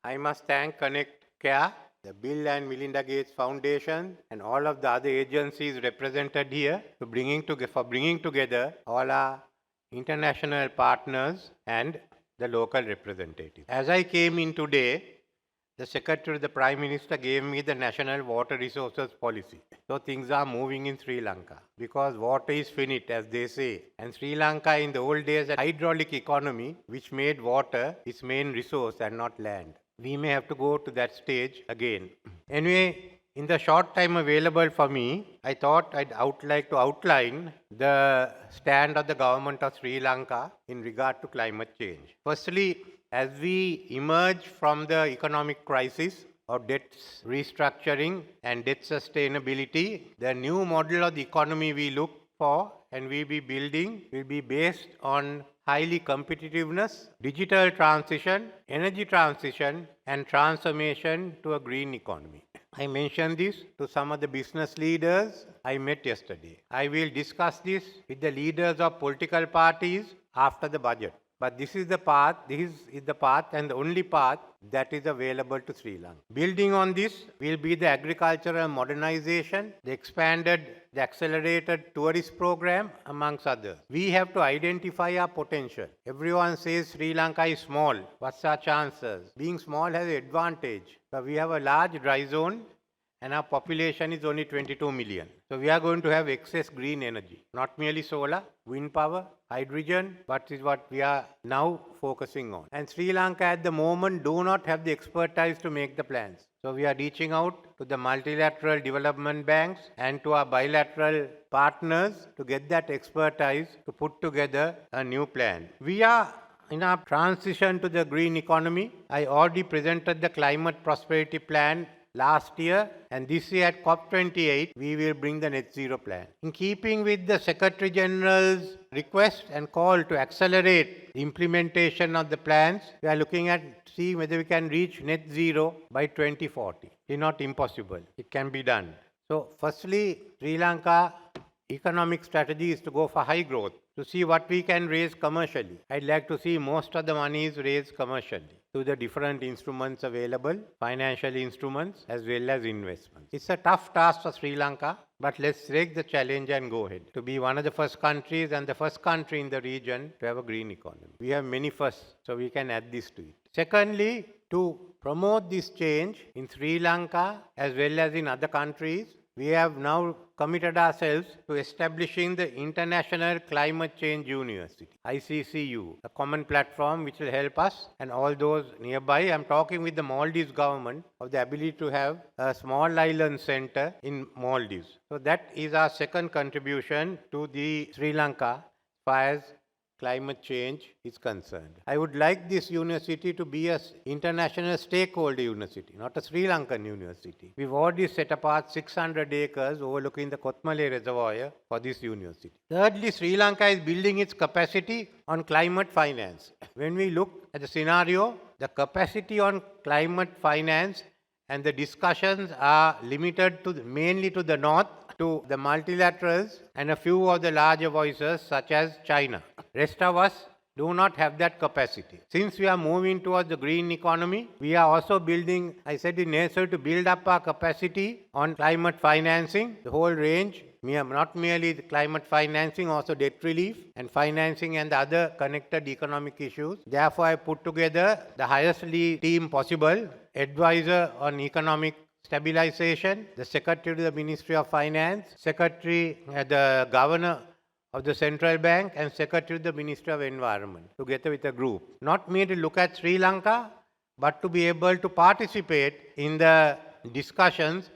I must thank Connect Care, the Bill and Melinda Gates Foundation, and all of the other agencies represented here for bringing together all our international partners and the local representatives. As I came in today, the Secretary of the Prime Minister gave me the National Water Resources Policy. So things are moving in Sri Lanka because water is finite, as they say. And Sri Lanka in the old days had a hydraulic economy which made water its main resource and not land. We may have to go to that stage again. Anyway, in the short time available for me, I thought I'd like to outline the stand of the government of Sri Lanka in regard to climate change. Firstly, as we emerge from the economic crisis of debt restructuring and debt sustainability, the new model of the economy we look for and we be building will be based on highly competitiveness, digital transition, energy transition, and transformation to a green economy. I mentioned this to some of the business leaders I met yesterday. I will discuss this with the leaders of political parties after the budget. But this is the path and the only path that is available to Sri Lanka. Building on this will be the agricultural modernization, the accelerated tourist program, amongst others. We have to identify our potential. Everyone says Sri Lanka is small. What's our chances? Being small has an advantage. So we have a large dry zone and our population is only 22 million. So we are going to have excess green energy, not merely solar, wind power, hydrogen, but is what we are now focusing on. And Sri Lanka at the moment do not have the expertise to make the plans. So we are reaching out to the multilateral development banks and to our bilateral partners to get that expertise to put together a new plan. We are in our transition to the green economy. I already presented the climate prosperity plan last year, and this year at COP28, we will bring the net zero plan. In keeping with the Secretary General's request and call to accelerate the implementation of the plans, we are looking at seeing whether we can reach net zero by 2040. It's not impossible. It can be done. So, firstly, Sri Lanka economic strategy is to go for high growth, to see what we can raise commercially. I'd like to see most of the money is raised commercially through the different instruments available, financial instruments as well as investments. It's a tough task for Sri Lanka, but let's take the challenge and go ahead. To be one of the first countries and the first country in the region to have a green economy. We have many firsts, so we can add this to it. Secondly, to promote this change in Sri Lanka as well as in other countries, we have now committed ourselves to establishing the International Climate Change University, ICCU, a common platform which will help us and all those nearby. I'm talking with the Maldives government of the ability to have a small island center in Maldives. So that is our second contribution to the Sri Lanka as far as climate change is concerned. I would like this university to be an international stakeholder university, not a Sri Lankan university. We've already set apart 600 acres overlooking the Kotmale Reservoir for this university. Thirdly, Sri Lanka is building its capacity on climate finance. When we look at the scenario, the capacity on climate finance and the discussions are limited to mainly to the north, to the multilaterals and a few of the larger voices such as China. Rest of us do not have that capacity. Since we are moving towards the green economy, we are also building, I said it's necessary to build up our capacity on climate financing, the whole range, not merely the climate financing, also debt relief and financing and the other connected economic issues. Therefore, I put together the highest team possible, advisor on economic stabilization, the Secretary to the Ministry of Finance, Secretary, the Governor of the Central Bank and Secretary to the Ministry of Environment, together with a group. Not merely to look at Sri Lanka, but to be able to participate in the discussions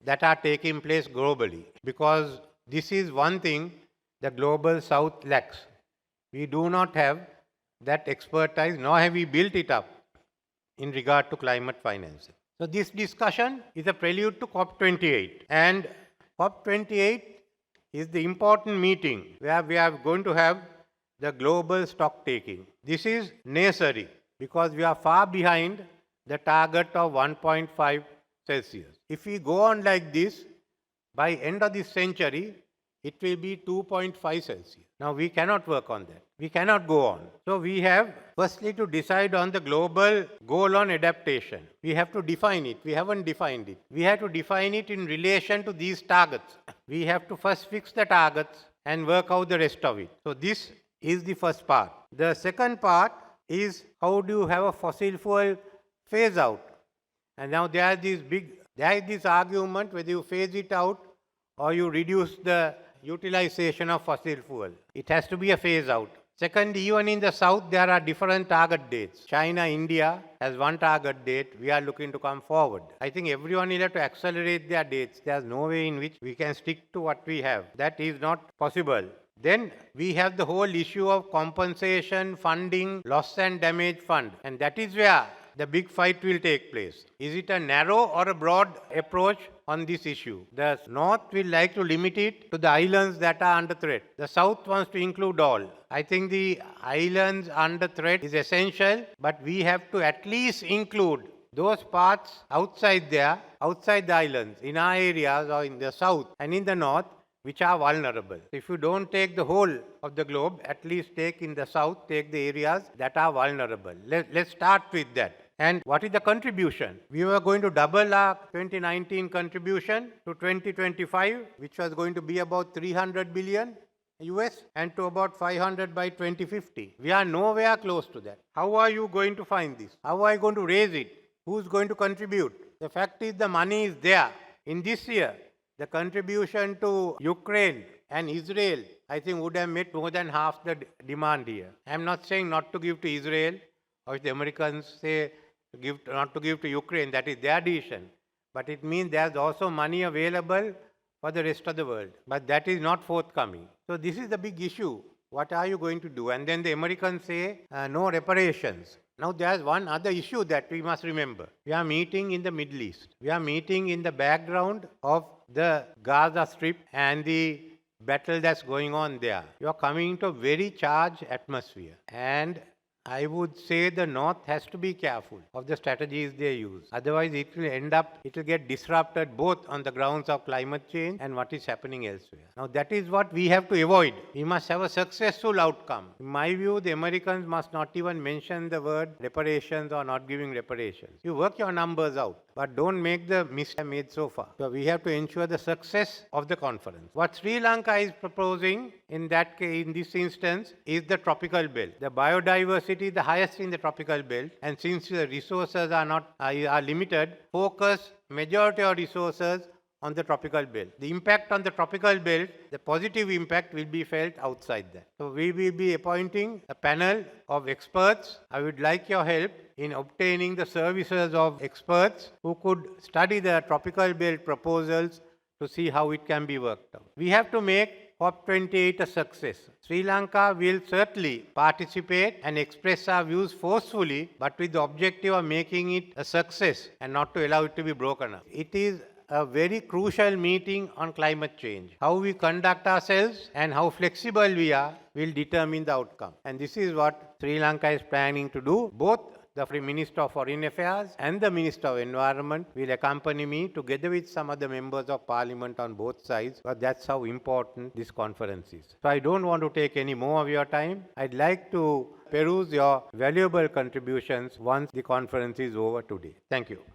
that are taking place globally. Because this is one thing the global south lacks. We do not have that expertise, nor have we built it up in regard to climate financing. So this discussion is a prelude to COP28. And COP28 is the important meeting where we are going to have the global stock taking. This is necessary because we are far behind the target of 1.5 Celsius. If we go on like this, by end of this century, it will be 2.5 Celsius. Now we cannot work on that. We cannot go on. So we have firstly to decide on the global goal on adaptation. We have to define it. We haven't defined it. We have to define it in relation to these targets. We have to first fix the targets and work out the rest of it. So this is the first part. The second part is how do you have a fossil fuel phase out? And now there is this argument whether you phase it out or you reduce the utilization of fossil fuel. It has to be a phase out. Second, even in the south, there are different target dates. China, India has one target date. We are looking to come forward. I think everyone will have to accelerate their dates. There's no way in which we can stick to what we have. That is not possible. Then we have the whole issue of compensation, funding, loss and damage fund. And that is where the big fight will take place. Is it a narrow or a broad approach on this issue? The North will like to limit it to the islands that are under threat. The South wants to include all. I think the islands under threat is essential, but we have to at least include those parts outside there, outside the islands, in our areas or in the South and in the North, which are vulnerable. If you don't take the whole of the globe, at least take in the South, take the areas that are vulnerable. Let's start with that. And what is the contribution? We were going to double our 2019 contribution to 2025, which was going to be about 300 billion US and to about 500 by 2050. We are nowhere close to that. How are you going to find this? How are you going to raise it? Who's going to contribute? The fact is the money is there. In this year, the contribution to Ukraine and Israel, I think, would have met more than half the demand here. I am not saying not to give to Israel, or if the Americans say not to give to Ukraine, that is their decision. But it means there's also money available for the rest of the world. But that is not forthcoming. So this is the big issue. What are you going to do? And then the Americans say no reparations. Now there's one other issue that we must remember. We are meeting in the Middle East. We are meeting in the background of the Gaza Strip and the battle that's going on there. You are coming into a very charged atmosphere. And I would say the North has to be careful of the strategies they use. Otherwise, it will get disrupted both on the grounds of climate change and what is happening elsewhere. Now, that is what we have to avoid. We must have a successful outcome. In my view, the Americans must not even mention the word reparations or not giving reparations. You work your numbers out, but don't make the mistake made so far. So, we have to ensure the success of the conference. What Sri Lanka is proposing in this instance is the tropical belt. The biodiversity is the highest in the tropical belt, and since the resources are limited, focus majority of resources on the tropical belt. The impact on the tropical belt, the positive impact will be felt outside that. So we will be appointing a panel of experts. I would like your help in obtaining the services of experts who could study the tropical belt proposals to see how it can be worked out. We have to make COP28 a success. Sri Lanka will certainly participate and express our views forcefully, but with the objective of making it a success and not to allow it to be broken up. It is a very crucial meeting on climate change. How we conduct ourselves and how flexible we are will determine the outcome. And this is what Sri Lanka is planning to do. Both the Minister of Foreign Affairs and the Minister of Environment will accompany me together with some other members of Parliament on both sides, but that's how important this conference is. So I don't want to take any more of your time. I'd like to peruse your valuable contributions once the conference is over today. Thank you.